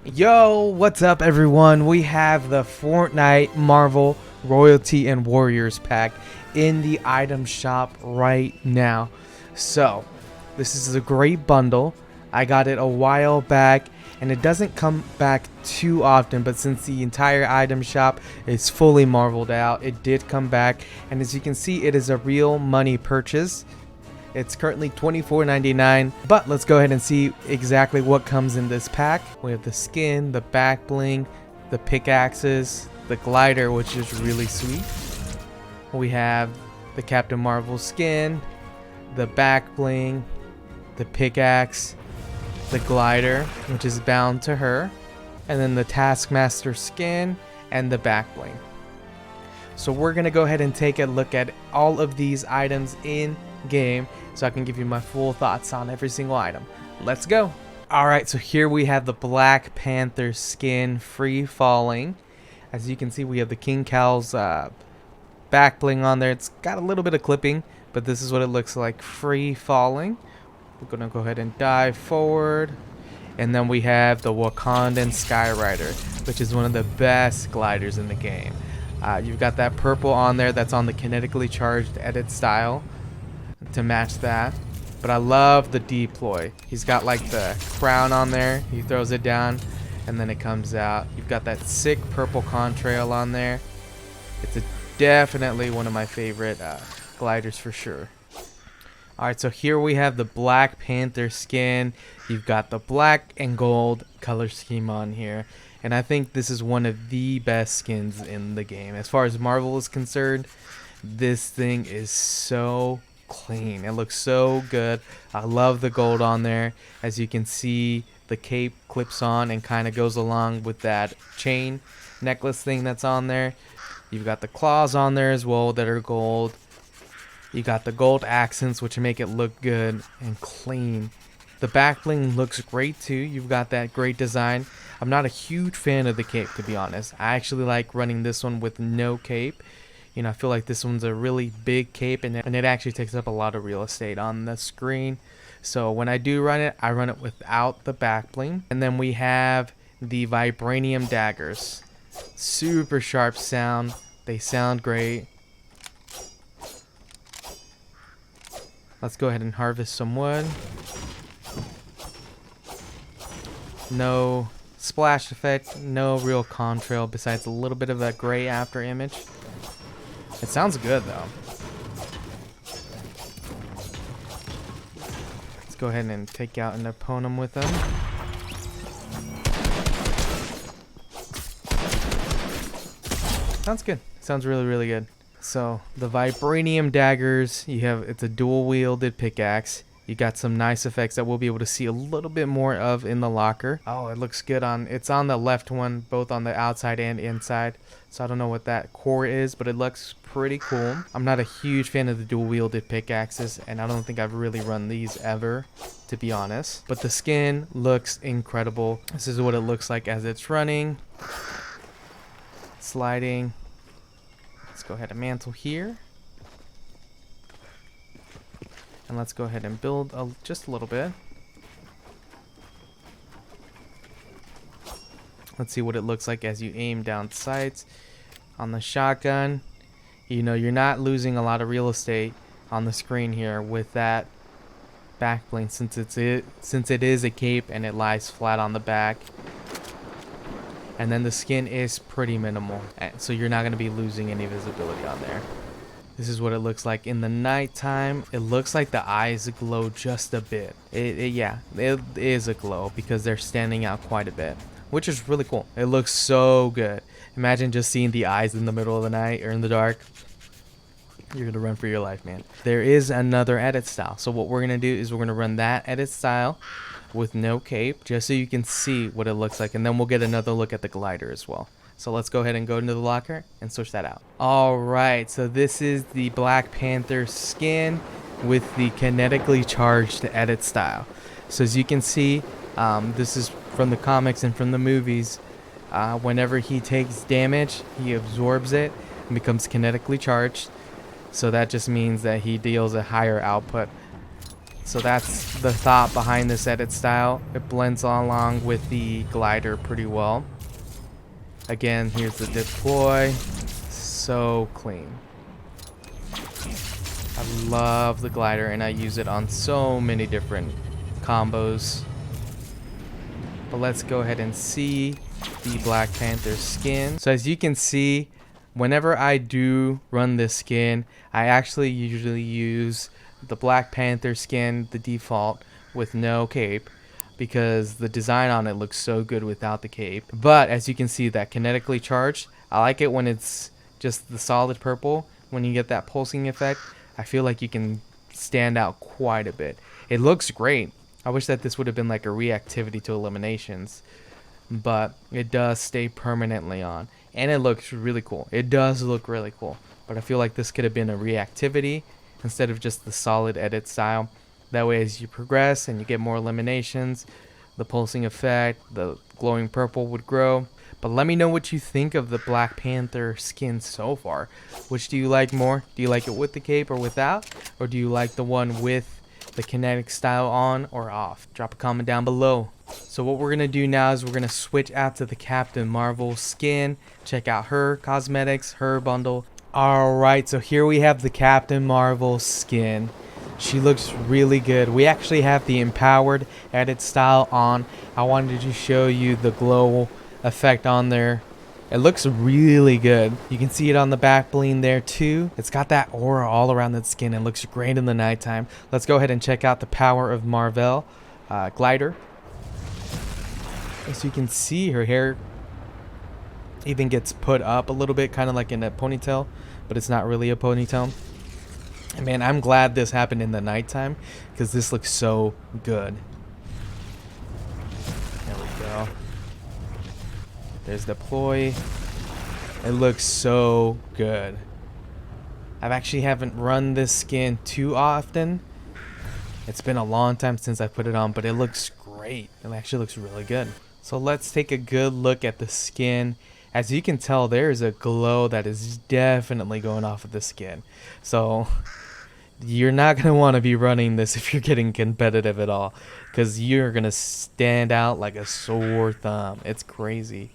Yo, what's up everyone? We have the Fortnite Marvel Royalty and Warriors pack in the item shop right now. So, this is a great bundle. I got it a while back and it doesn't come back too often, but since the entire item shop is fully marveled out, it did come back, and as you can see, it is a real money purchase. It's currently $24.99, but let's go ahead and see exactly what comes in this pack. We have the skin, the back bling, the pickaxes, the glider, which is really sweet. We have the Captain Marvel skin, the back bling, the pickaxe, the glider, which is bound to her, and then the Taskmaster skin and the back bling. So we're gonna go ahead and take a look at all of these items in game so I can give you my full thoughts on every single item. Let's go. Alright, so here we have the Black Panther skin free falling. As you can see, we have the COWL's back bling on there. It's got a little bit of clipping, but this is what it looks like free falling. We're gonna go ahead and dive forward, and then we have the Wakandan SKYRIDER, which is one of the best gliders in the game. You've got that purple on there that's on the kinetically charged edit style to match that, but I love the deploy. He's got like the crown on there, he throws it down and then it comes out. You've got that sick purple contrail on there. It's definitely one of my favorite gliders for sure. Alright, so here we have the Black Panther skin. You've got the black and gold color scheme on here, and I think this is one of the best skins in the game. As far as Marvel is concerned, this thing is so clean. It looks so good. I love the gold on there. As you can see, the cape clips on and kind of goes along with that chain necklace thing that's on there. You've got the claws on there as well that are gold. You got the gold accents, which make it look good and clean. The back bling looks great too. You've got that great design. I'm not a huge fan of the cape, to be honest. I actually like running this one with no cape. You know, I feel like this one's a really big cape, and it actually takes up a lot of real estate on the screen. So when I do run it, I run it without the back bling. And then we have the vibranium daggers. Super sharp sound. They sound great. Let's go ahead and harvest some wood. No splash effect, no real contrail besides a little bit of that gray after image. It sounds good though. Let's go ahead and take out an opponent with them. Sounds good. Sounds really, really good. So the vibranium daggers, it's a dual wielded pickaxe. You got some nice effects that we'll be able to see a little bit more of in the locker. Oh, it looks good it's on the left one, both on the outside and inside. So I don't know what that core is, but it looks pretty cool. I'm not a huge fan of the dual wielded pickaxes, and I don't think I've really run these ever, to be honest. But the skin looks incredible. This is what it looks like as it's running. Sliding. Let's go ahead and mantle here. And let's go ahead and build just a little bit. Let's see what it looks like as you aim down sights. On the shotgun, you know, you're not losing a lot of real estate on the screen here with that back bling, since it is a cape and it lies flat on the back. And then the skin is pretty minimal, so you're not going to be losing any visibility on there. This is what it looks like in the nighttime. It looks like the eyes glow just a bit. Yeah, it is a glow because they're standing out quite a bit, which is really cool. It looks so good. Imagine just seeing the eyes in the middle of the night or in the dark. You're gonna run for your life, man. There is another edit style. So what we're gonna do is we're gonna run that edit style with no cape, just so you can see what it looks like, and then we'll get another look at the glider as well. So let's go ahead and go into the locker and switch that out. Alright, so this is the Black Panther skin with the kinetically charged edit style. So as you can see, this is from the comics and from the movies. Whenever he takes damage, he absorbs it and becomes kinetically charged. So that just means that he deals a higher output. So that's the thought behind this edit style. It blends along with the glider pretty well. Again, here's the deploy. So clean. I love the glider and I use it on so many different combos. But let's go ahead and see the Black Panther skin. So as you can see, whenever I do run this skin, I actually usually use the Black Panther skin, the default, with no cape, because the design on it looks so good without the cape. But as you can see, that kinetically charged, I like it when it's just the solid purple. When you get that pulsing effect, I feel like you can stand out quite a bit. It looks great. I wish that this would have been like a reactivity to eliminations, but it does stay permanently on, and it looks really cool. It does look really cool, but I feel like this could have been a reactivity instead of just the solid edit style. That way, as you progress and you get more eliminations, the pulsing effect, the glowing purple would grow. But let me know what you think of the Black Panther skin so far. Which do you like more? Do you like it with the cape or without? Or do you like the one with the kinetic style on or off? Drop a comment down below. So what we're going to do now is we're going to switch out to the Captain Marvel skin. Check out her cosmetics, her bundle. Alright, so here we have the Captain Marvel skin. She looks really good. We actually have the empowered edit style on. I wanted to show you the glow effect on there. It looks really good. You can see it on the back bling there too. It's got that aura all around that skin. It looks great in the nighttime. Let's go ahead and check out the power of MAR-VELL glider. As you can see, her hair even gets put up a little bit, kind of like in a ponytail, but it's not really a ponytail. And man, I'm glad this happened in the nighttime because this looks so good. There we go. There's deploy. It looks so good. I actually haven't run this skin too often. It's been a long time since I put it on, but it looks great. It actually looks really good. So let's take a good look at the skin. As you can tell, there is a glow that is definitely going off of the skin. So you're not going to want to be running this if you're getting competitive at all, because you're going to stand out like a sore thumb. It's crazy.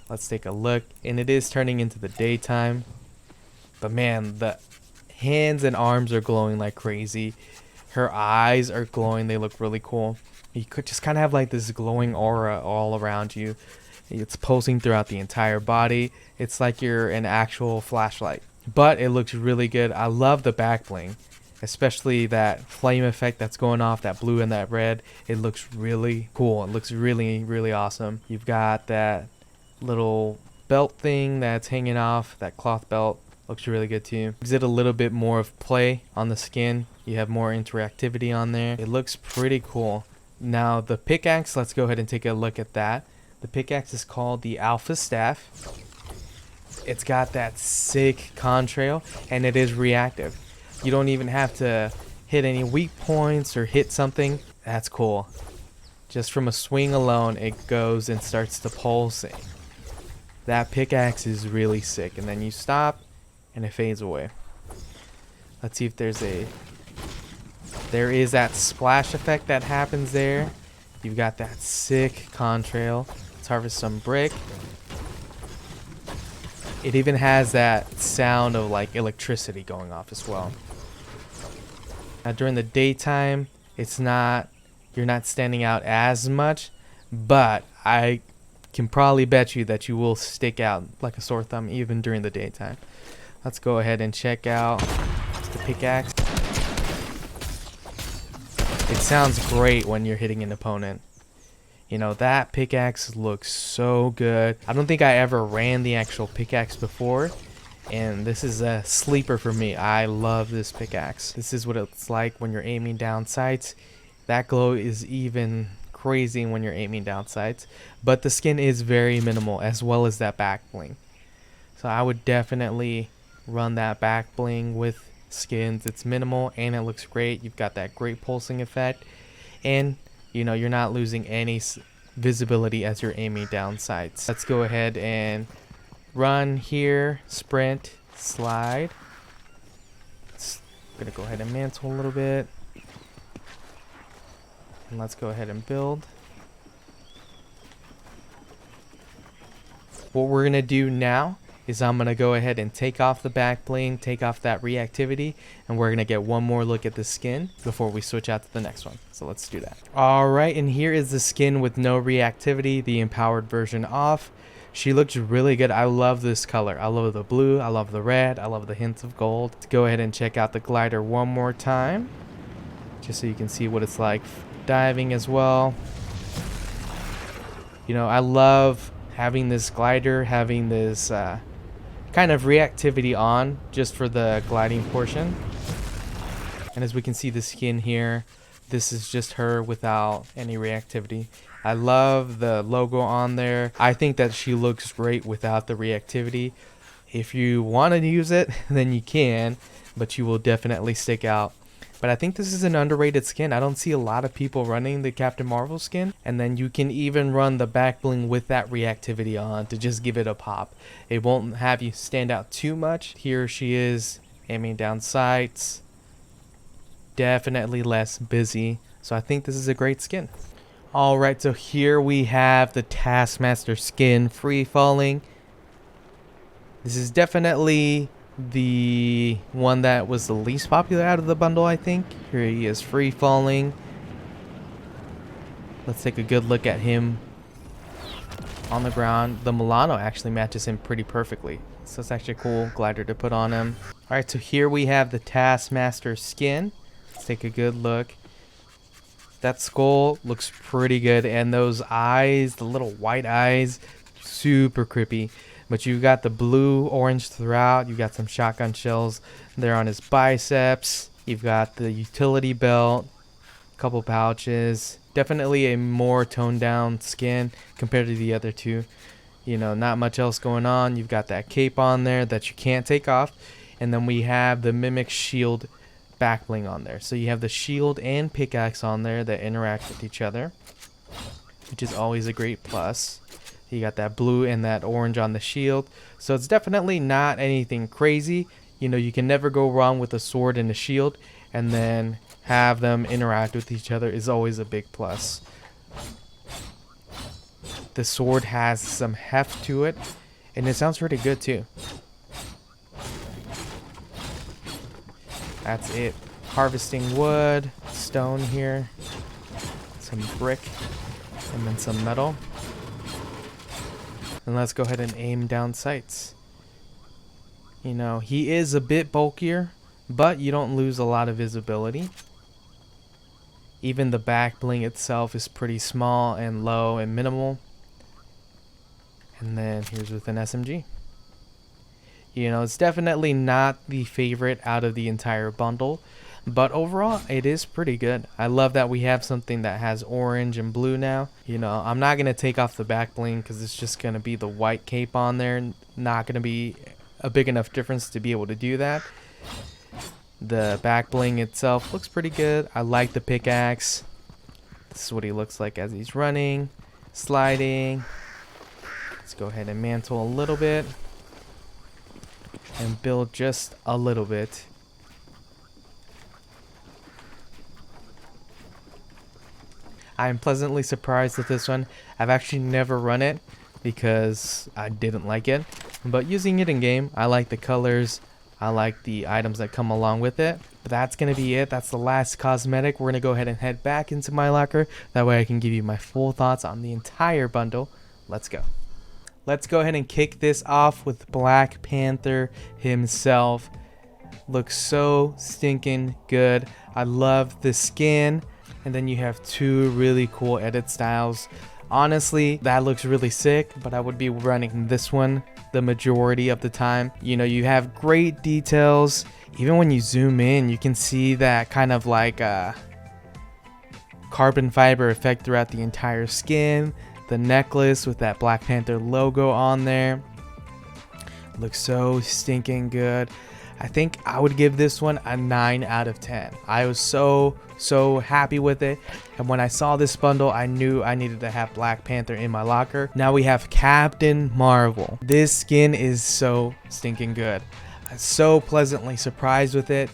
Let's take a look, and it is turning into the daytime, but man, the hands and arms are glowing like crazy. Her eyes are glowing. They look really cool. You could just kind of have like this glowing aura all around you. It's pulsing throughout the entire body. It's like you're an actual flashlight, but it looks really good. I love the back bling, especially that flame effect that's going off, that blue and that red. It looks really cool. It looks really, really awesome. You've got that little belt thing that's hanging off, that cloth belt. Looks really good too. Gives it a little bit more of play on the skin. You have more interactivity on there. It looks pretty cool. Now the pickaxe, let's go ahead and take a look at that. The pickaxe is called the Alpha Staff. It's got that sick contrail, and it is reactive. You don't even have to hit any weak points or hit something. That's cool. Just from a swing alone, it goes and starts to pulsate. That pickaxe is really sick, and then you stop and it fades away. Let's see if there is that splash effect that happens there. You've got that sick contrail. Let's harvest some brick. It even has that sound of like electricity going off as well. Now during the daytime, you're not standing out as much, but I can probably bet you that you will stick out like a sore thumb even during the daytime. Let's go ahead and check out the pickaxe. It sounds great when you're hitting an opponent. You know, that pickaxe looks so good. I don't think I ever ran the actual pickaxe before, and this is a sleeper for me. I love this pickaxe. This is what it's like when you're aiming down sights. That glow is even crazy when you're aiming down sights, but the skin is very minimal, as well as that back bling. So I would definitely run that back bling with skins. It's minimal and it looks great. You've got that great pulsing effect, and you know, you're not losing any visibility as you're aiming down sights. Let's go ahead and run here, sprint, slide. I'm gonna go ahead and mantle a little bit. And let's go ahead and build. What we're gonna do now is I'm gonna go ahead and take off the back bling, take off that reactivity, and we're gonna get one more look at the skin before we switch out to the next one. So let's do that. All right, and here is the skin with no reactivity, the empowered version off. She looks really good. I love this color. I love the blue, I love the red, I love the hints of gold. Let's go ahead and check out the glider one more time, just so you can see what it's like diving as well. You know, I love having this glider, having this kind of reactivity on just for the gliding portion. And as we can see the skin here, this is just her without any reactivity. I love the logo on there. I think that she looks great without the reactivity. If you want to use it, then you can, but you will definitely stick out. But I think this is an underrated skin. I don't see a lot of people running the Captain Marvel skin. And then you can even run the back bling with that reactivity on to just give it a pop. It won't have you stand out too much. Here she is aiming down sights. Definitely less busy. So I think this is a great skin. Alright, so here we have the Taskmaster skin free falling. This is definitely the one that was the least popular out of the bundle, I think. Here he is free falling. Let's take a good look at him on the ground. The Milano actually matches him pretty perfectly, so it's actually a cool glider to put on him. Alright, so here we have the Taskmaster skin. Let's take a good look. That skull looks pretty good, and those eyes, the little white eyes, super creepy. But you got the blue orange throughout. You got some shotgun shells there on his biceps. You've got the utility belt, a couple pouches. Definitely a more toned down skin compared to the other two. You know, not much else going on. You've got that cape on there that you can't take off. And then we have the Mimic Shield back bling on there. So you have the shield and pickaxe on there that interact with each other, which is always a great plus. You got that blue and that orange on the shield, so it's definitely not anything crazy. You know, you can never go wrong with a sword and a shield, and then have them interact with each other is always a big plus. The sword has some heft to it, and it sounds pretty good too. That's it. Harvesting wood, stone here, some brick, and then some metal. And let's go ahead and aim down sights. You know, he is a bit bulkier, but you don't lose a lot of visibility. Even the back bling itself is pretty small and low and minimal. And then here's with an SMG. You know, it's definitely not the favorite out of the entire bundle, but overall it is pretty good. I love that we have something that has orange and blue now. You know, I'm not going to take off the back bling because it's just going to be the white cape on there. Not going to be a big enough difference to be able to do that. The back bling itself looks pretty good. I like the pickaxe. This is what he looks like as he's running, sliding. Let's go ahead and mantle a little bit and build just a little bit. I'm pleasantly surprised with this one. I've actually never run it because I didn't like it, but using it in game, I like the colors, I like the items that come along with it. But that's gonna be it. That's the last cosmetic. We're gonna go ahead and head back into my locker, that way I can give you my full thoughts on the entire bundle. Let's go. Let's go ahead and kick this off with Black Panther himself. Looks so stinking good. I love the skin. And then you have two really cool edit styles. Honestly, that looks really sick, but I would be running this one the majority of the time. You know, you have great details. Even when you zoom in, you can see that kind of like carbon fiber effect throughout the entire skin. The necklace with that Black Panther logo on there looks so stinking good. I think I would give this one a 9 out of 10. I was so happy with it, and when I saw this bundle, I knew I needed to have Black Panther in my locker. Now we have Captain Marvel. This skin is so stinking good. I'm so pleasantly surprised with it.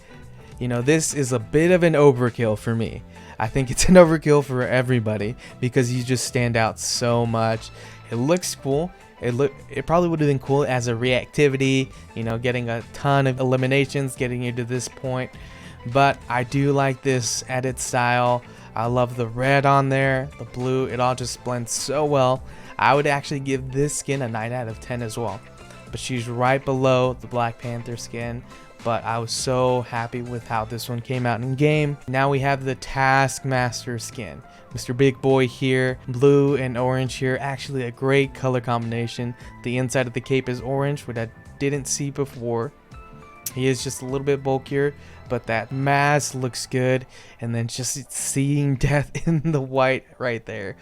You know, this is a bit of an overkill for me. I think it's an overkill for everybody because you just stand out so much. It looks cool. It probably would have been cool as a reactivity, you know, getting a ton of eliminations, getting you to this point. But I do like this edit style. I love the red on there, the blue, it all just blends so well. I would actually give this skin a 9 out of 10 as well. But she's right below the Black Panther skin. But I was so happy with how this one came out in game. Now we have the Taskmaster skin. Mr. Big Boy here, blue and orange here, actually a great color combination. The inside of the cape is orange, which I didn't see before. He is just a little bit bulkier, but that mask looks good. And then just seeing death in the white right there.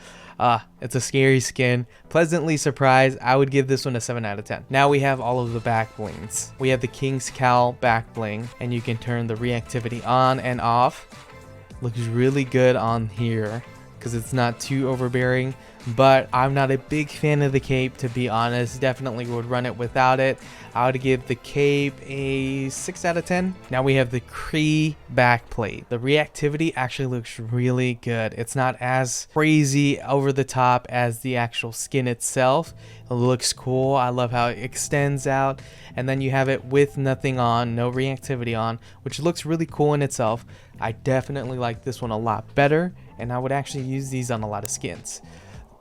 It's a scary skin. Pleasantly surprised. I would give this one a 7 out of 10. Now we have all of the back blings. We have the King's Cowl back bling, and you can turn the reactivity on and off. Looks really good on here because it's not too overbearing, but I'm not a big fan of the cape, to be honest. Definitely would run it without it. I would give the cape a 6 out of 10. Now we have the KREE backplate. The reactivity actually looks really good. It's not as crazy over the top as the actual skin itself. It looks cool. I love how it extends out, and then you have it with nothing on, no reactivity on, which looks really cool in itself. I definitely like this one a lot better, and I would actually use these on a lot of skins.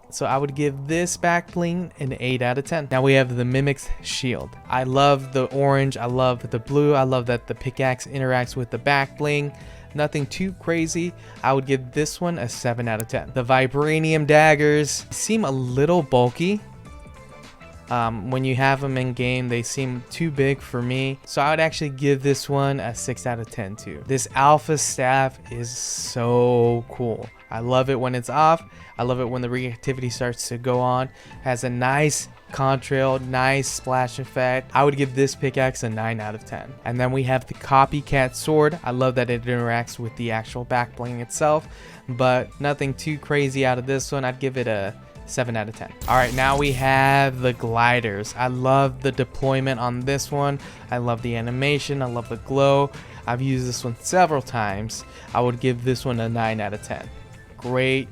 So I would give this back bling an 8 out of 10. Now we have the Mimic's shield. I love the orange. I love the blue. I love that the pickaxe interacts with the back bling. Nothing too crazy. I would give this one a 7 out of 10. The vibranium daggers seem a little bulky. When you have them in game, they seem too big for me, so I would actually give this one a 6 out of 10 too. This alpha staff is so cool. I love it when it's off. I love it when the reactivity starts to go on. Has a nice contrail, nice splash effect. I would give this pickaxe a 9 out of 10. And then we have the COPYCAT'S sword. I love that it interacts with the actual back bling itself, but nothing too crazy out of this one. I'd give it a 7 out of 10. All right, now we have the gliders. I love the deployment on this one. I love the animation. I love the glow. I've used this one several times. I would give this one a 9 out of 10. Great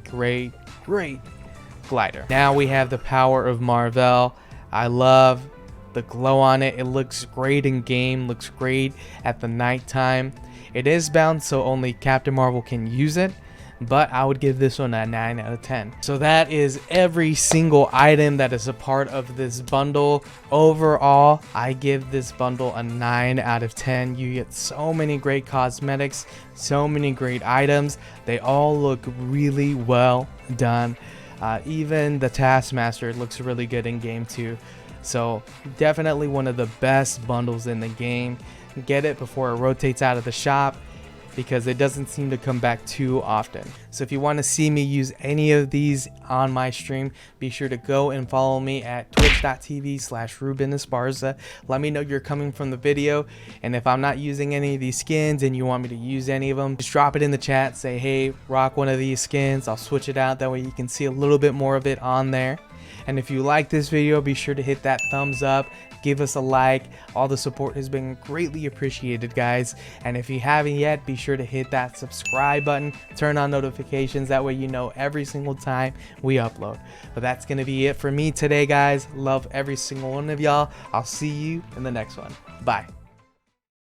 glider. Now we have the power of MAR-VELL. I love the glow on it. It looks great in game, looks great at the nighttime. It is bound, so only Captain Marvel can use it, but I would give this one a 9 out of 10. So that is every single item that is a part of this bundle. Overall, I give this bundle a 9 out of 10. You get so many great cosmetics, so many great items. They all look really well done. Even the Taskmaster looks really good in game too. So definitely one of the best bundles in the game. Get it before it rotates out of the shop, because it doesn't seem to come back too often. So if you want to see me use any of these on my stream, be sure to go and follow me at twitch.tv/RubenEsparza. Let me know you're coming from the video, and if I'm not using any of these skins and you want me to use any of them, just drop it in the chat. Say, hey, rock one of these skins. I'll switch it out. That way you can see a little bit more of it on there. And if you like this video, be sure to hit that thumbs up. Give us a like. All the support has been greatly appreciated, guys. And if you haven't yet, be sure to hit that subscribe button. Turn on notifications. That way you know every single time we upload. But that's going to be it for me today, guys. Love every single one of y'all. I'll see you in the next one. Bye.